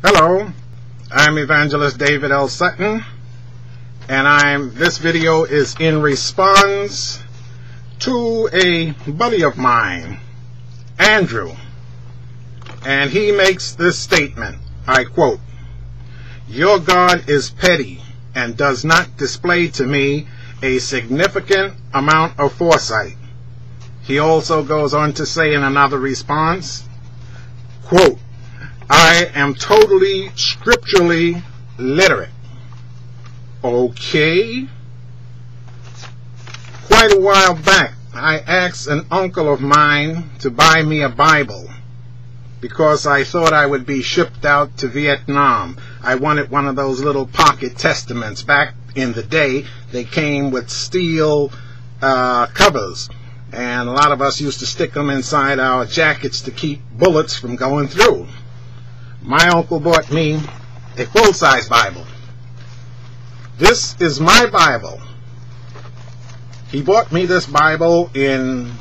Hello, I'm Evangelist David L. Sutton, and this video is in response to a buddy of mine, Andrew, and he makes this statement, I quote, "Your God is petty and does not display to me a significant amount of foresight." He also goes on to say in another response, quote, "I am totally scripturally literate." Okay. Quite a while back, I asked an uncle of mine to buy me a Bible because I thought I would be shipped out to Vietnam. I wanted one of those little pocket testaments. Back in the day, they came with steel covers, and a lot of us used to stick them inside our jackets to keep bullets from going through. My uncle bought me a full-size Bible. This is my Bible. He bought me this Bible in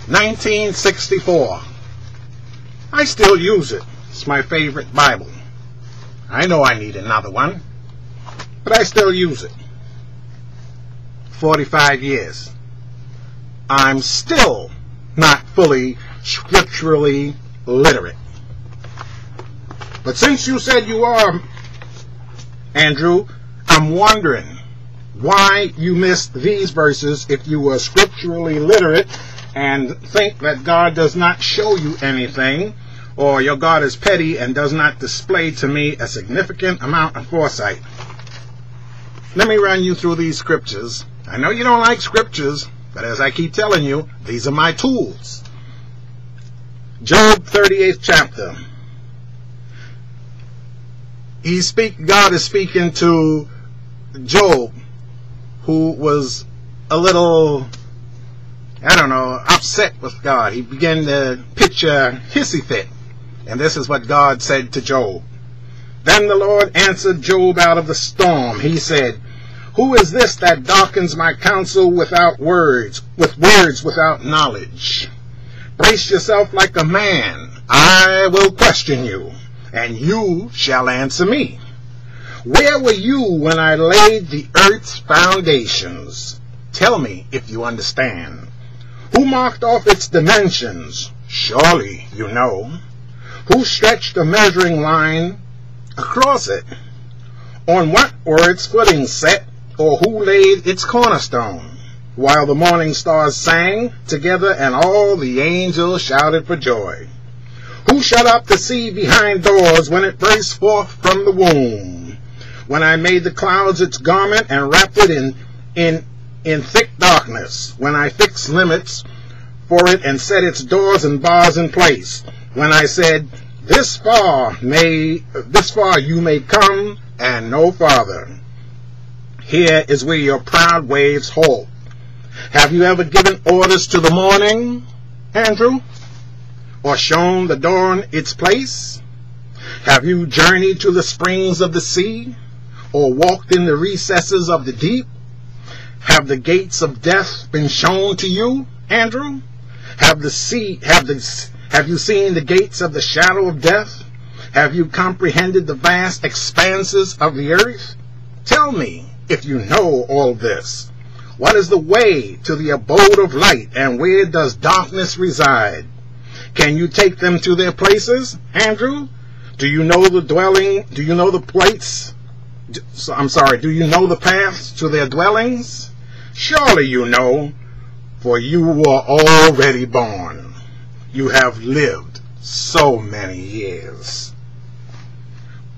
1964. I still use it. It's my favorite Bible. I know I need another one, but I still use it. 45 years. I'm still not fully scripturally literate. But since you said you are, Andrew, I'm wondering why you missed these verses if you were scripturally literate and think that God does not show you anything, or your God is petty and does not display to me a significant amount of foresight. Let me run you through these scriptures. I know you don't like scriptures, but as I keep telling you, these are my tools. Job 38th chapter. God is speaking to Job, who was a little, upset with God. He began to pitch a hissy fit. And this is what God said to Job. "Then the Lord answered Job out of the storm. He said, Who is this that darkens my counsel with words without knowledge? Brace yourself like a man. I will question you, and you shall answer me. Where were you when I laid the earth's foundations? Tell me if you understand. Who marked off its dimensions? Surely you know. Who stretched a measuring line across it? On what were its footings set? Or who laid its cornerstone? While the morning stars sang together and all the angels shouted for joy. Who shut up the sea behind doors when it burst forth from the womb? When I made the clouds its garment and wrapped it in thick darkness. When I fixed limits for it and set its doors and bars in place. When I said, this far you may come and no farther. Here is where your proud waves halt. Have you ever given orders to the morning, Andrew? Or shown the dawn its place? Have you journeyed to the springs of the sea? Or walked in the recesses of the deep? Have the gates of death been shown to you, Andrew? Have you seen the gates of the shadow of death? Have you comprehended the vast expanses of the earth? Tell me, if you know all this, what is the way to the abode of light, and where does darkness reside? Can you take them to their places, Andrew? Do you know the paths to their dwellings? Surely you know, for you were already born. You have lived so many years.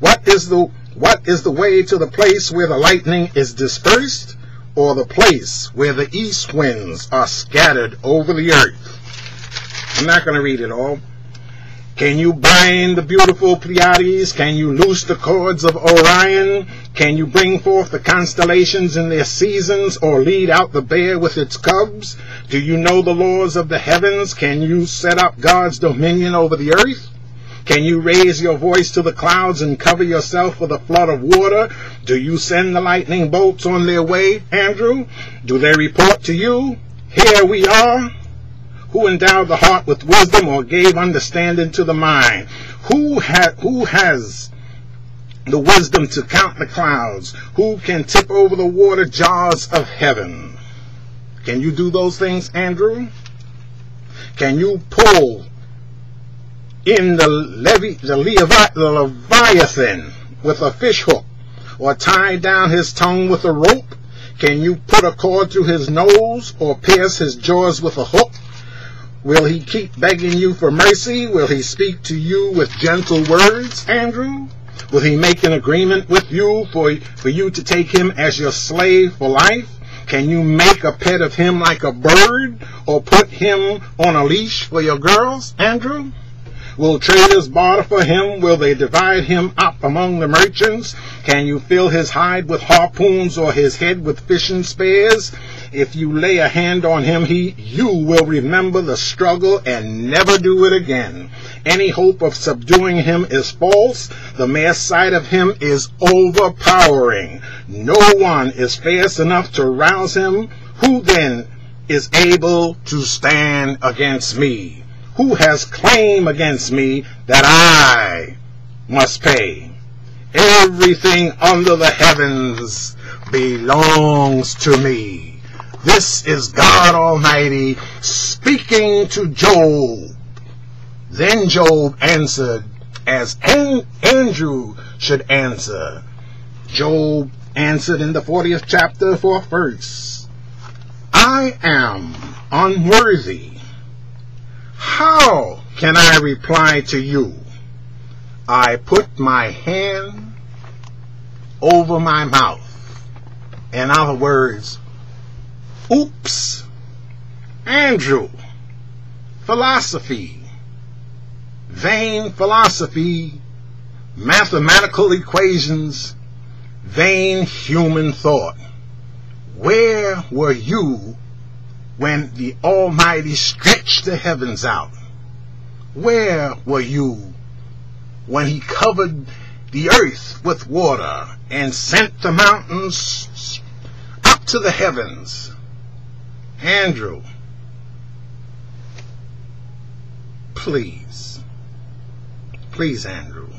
What is the way to the place where the lightning is dispersed, or the place where the east winds are scattered over the earth? I'm not going to read it all. Can you bind the beautiful Pleiades? Can you loose the cords of Orion? Can you bring forth the constellations in their seasons, or lead out the bear with its cubs? Do you know the laws of the heavens? Can you set up God's dominion over the earth? Can you raise your voice to the clouds and cover yourself with a flood of water? Do you send the lightning bolts on their way, Andrew? Do they report to you, here we are? Who endowed the heart with wisdom, or gave understanding to the mind? Who has the wisdom to count the clouds? Who can tip over the water jars of heaven? Can you do those things, Andrew? Can you pull in the Leviathan with a fish hook, or tie down his tongue with a rope? Can you put a cord through his nose, or pierce his jaws with a hook? Will he keep begging you for mercy? Will he speak to you with gentle words, Andrew? Will he make an agreement with you for you to take him as your slave for life? Can you make a pet of him like a bird, or put him on a leash for your girls, Andrew? Will traders barter for him? Will they divide him up among the merchants? Can you fill his hide with harpoons, or his head with fishing spears? If you lay a hand on him, you will remember the struggle and never do it again. Any hope of subduing him is false. The mere sight of him is overpowering. No one is fierce enough to rouse him. Who then is able to stand against me? Who has claim against me that I must pay? Everything under the heavens belongs to me. This is God Almighty speaking to Job. Then Job answered as Andrew should answer. Job answered in the 40th chapter, 4th verse, I am unworthy. How can I reply to you? I put my hand over my mouth. In other words, oops. Andrew, philosophy, vain philosophy, mathematical equations, vain human thought. Where were you when the Almighty stretched the heavens out? Where were you when he covered the earth with water and sent the mountains up to the heavens? Andrew, please, Andrew,